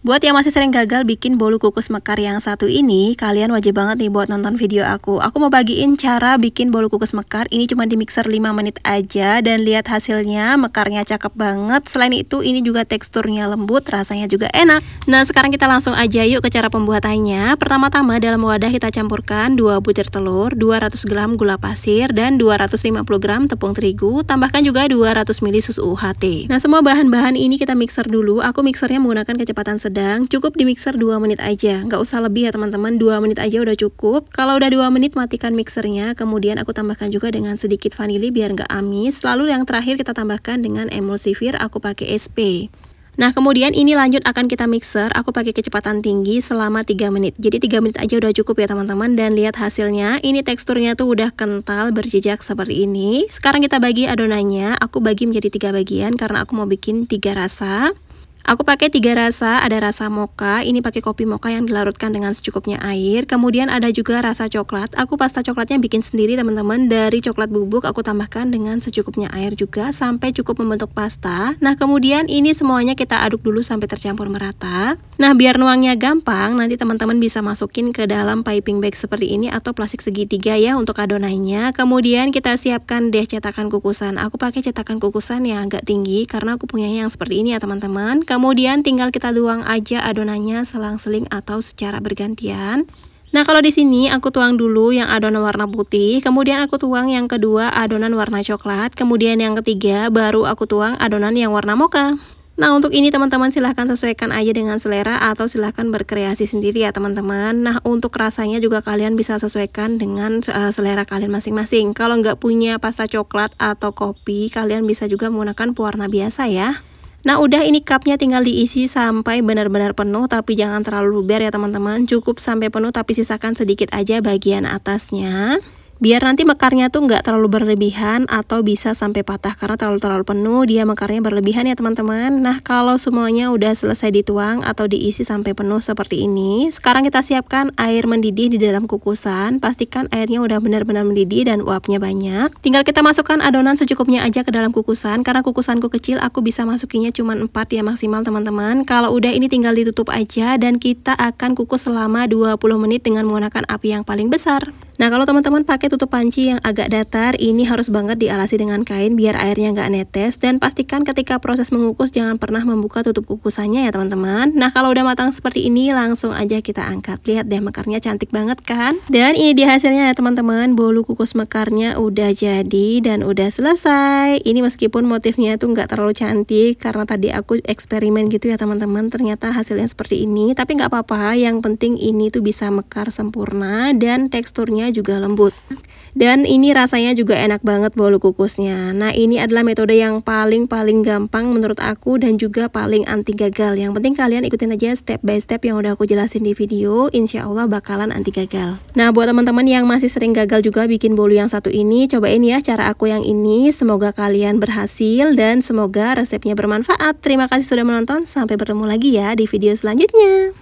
Buat yang masih sering gagal bikin bolu kukus mekar yang satu ini, kalian wajib banget nih buat nonton video aku. Aku mau bagiin cara bikin bolu kukus mekar. Ini cuma di mixer 5 menit aja dan lihat hasilnya, mekarnya cakep banget. Selain itu, ini juga teksturnya lembut, rasanya juga enak. Nah, sekarang kita langsung aja yuk ke cara pembuatannya. Pertama-tama dalam wadah kita campurkan 2 butir telur, 200 gram gula pasir, dan 250 gram tepung terigu. Tambahkan juga 200 ml susu UHT. Nah, semua bahan-bahan ini kita mixer dulu. Aku mixernya menggunakan kecepatan sedang. Cukup di mixer 2 menit aja, nggak usah lebih ya teman-teman, 2 menit aja udah cukup. Kalau udah 2 menit matikan mixernya, kemudian aku tambahkan juga dengan sedikit vanili biar nggak amis. Lalu yang terakhir kita tambahkan dengan emulsifier, aku pakai SP. Nah, kemudian ini lanjut akan kita mixer, aku pakai kecepatan tinggi selama 3 menit. Jadi 3 menit aja udah cukup ya teman-teman. Dan lihat hasilnya, ini teksturnya tuh udah kental, berjejak seperti ini. Sekarang kita bagi adonannya, aku bagi menjadi 3 bagian karena aku mau bikin 3 rasa. Aku pakai 3 rasa, ada rasa mocha, ini pakai kopi mocha yang dilarutkan dengan secukupnya air. Kemudian ada juga rasa coklat, aku pasta coklatnya bikin sendiri teman-teman. Dari coklat bubuk aku tambahkan dengan secukupnya air juga sampai cukup membentuk pasta. Nah, kemudian ini semuanya kita aduk dulu sampai tercampur merata. Nah, biar nuangnya gampang, nanti teman-teman bisa masukin ke dalam piping bag seperti ini atau plastik segitiga ya untuk adonannya. Kemudian kita siapkan deh cetakan kukusan. Aku pakai cetakan kukusan yang agak tinggi karena aku punyanya yang seperti ini ya teman-teman. Kemudian tinggal kita tuang aja adonannya selang-seling atau secara bergantian. Nah, kalau di sini aku tuang dulu yang adonan warna putih, kemudian aku tuang yang kedua adonan warna coklat, kemudian yang ketiga baru aku tuang adonan yang warna mocha. Nah, untuk ini teman-teman silahkan sesuaikan aja dengan selera atau silahkan berkreasi sendiri ya teman-teman. Nah, untuk rasanya juga kalian bisa sesuaikan dengan selera kalian masing-masing. Kalau nggak punya pasta coklat atau kopi, kalian bisa juga menggunakan pewarna biasa ya. Nah, udah ini cupnya tinggal diisi sampai benar-benar penuh, tapi jangan terlalu luber ya teman-teman. Cukup sampai penuh tapi sisakan sedikit aja bagian atasnya. Biar nanti mekarnya tuh nggak terlalu berlebihan atau bisa sampai patah karena terlalu penuh dia mekarnya berlebihan ya teman-teman. Nah, kalau semuanya udah selesai dituang atau diisi sampai penuh seperti ini, sekarang kita siapkan air mendidih di dalam kukusan. Pastikan airnya udah benar-benar mendidih dan uapnya banyak. Tinggal kita masukkan adonan secukupnya aja ke dalam kukusan. Karena kukusanku kecil, aku bisa masukinnya cuma 4 ya maksimal teman-teman. Kalau udah ini tinggal ditutup aja dan kita akan kukus selama 20 menit dengan menggunakan api yang paling besar. Nah, kalau teman-teman pakai tutup panci yang agak datar, ini harus banget dialasi dengan kain biar airnya nggak netes. Dan pastikan ketika proses mengukus jangan pernah membuka tutup kukusannya ya teman-teman. Nah, kalau udah matang seperti ini langsung aja kita angkat. Lihat deh mekarnya cantik banget kan? Dan ini dia hasilnya ya teman-teman. Bolu kukus mekarnya udah jadi dan udah selesai. Ini meskipun motifnya tuh nggak terlalu cantik karena tadi aku eksperimen gitu ya teman-teman. Ternyata hasilnya seperti ini. Tapi nggak apa-apa. Yang penting ini tuh bisa mekar sempurna dan teksturnya juga lembut. Dan ini rasanya juga enak banget bolu kukusnya. Nah, ini adalah metode yang paling gampang menurut aku dan juga paling anti gagal. Yang penting kalian ikutin aja step by step yang udah aku jelasin di video. Insya Allah bakalan anti gagal. Nah, buat teman-teman yang masih sering gagal juga bikin bolu yang satu ini, cobain ya cara aku yang ini. Semoga kalian berhasil dan semoga resepnya bermanfaat. Terima kasih sudah menonton. Sampai bertemu lagi ya di video selanjutnya.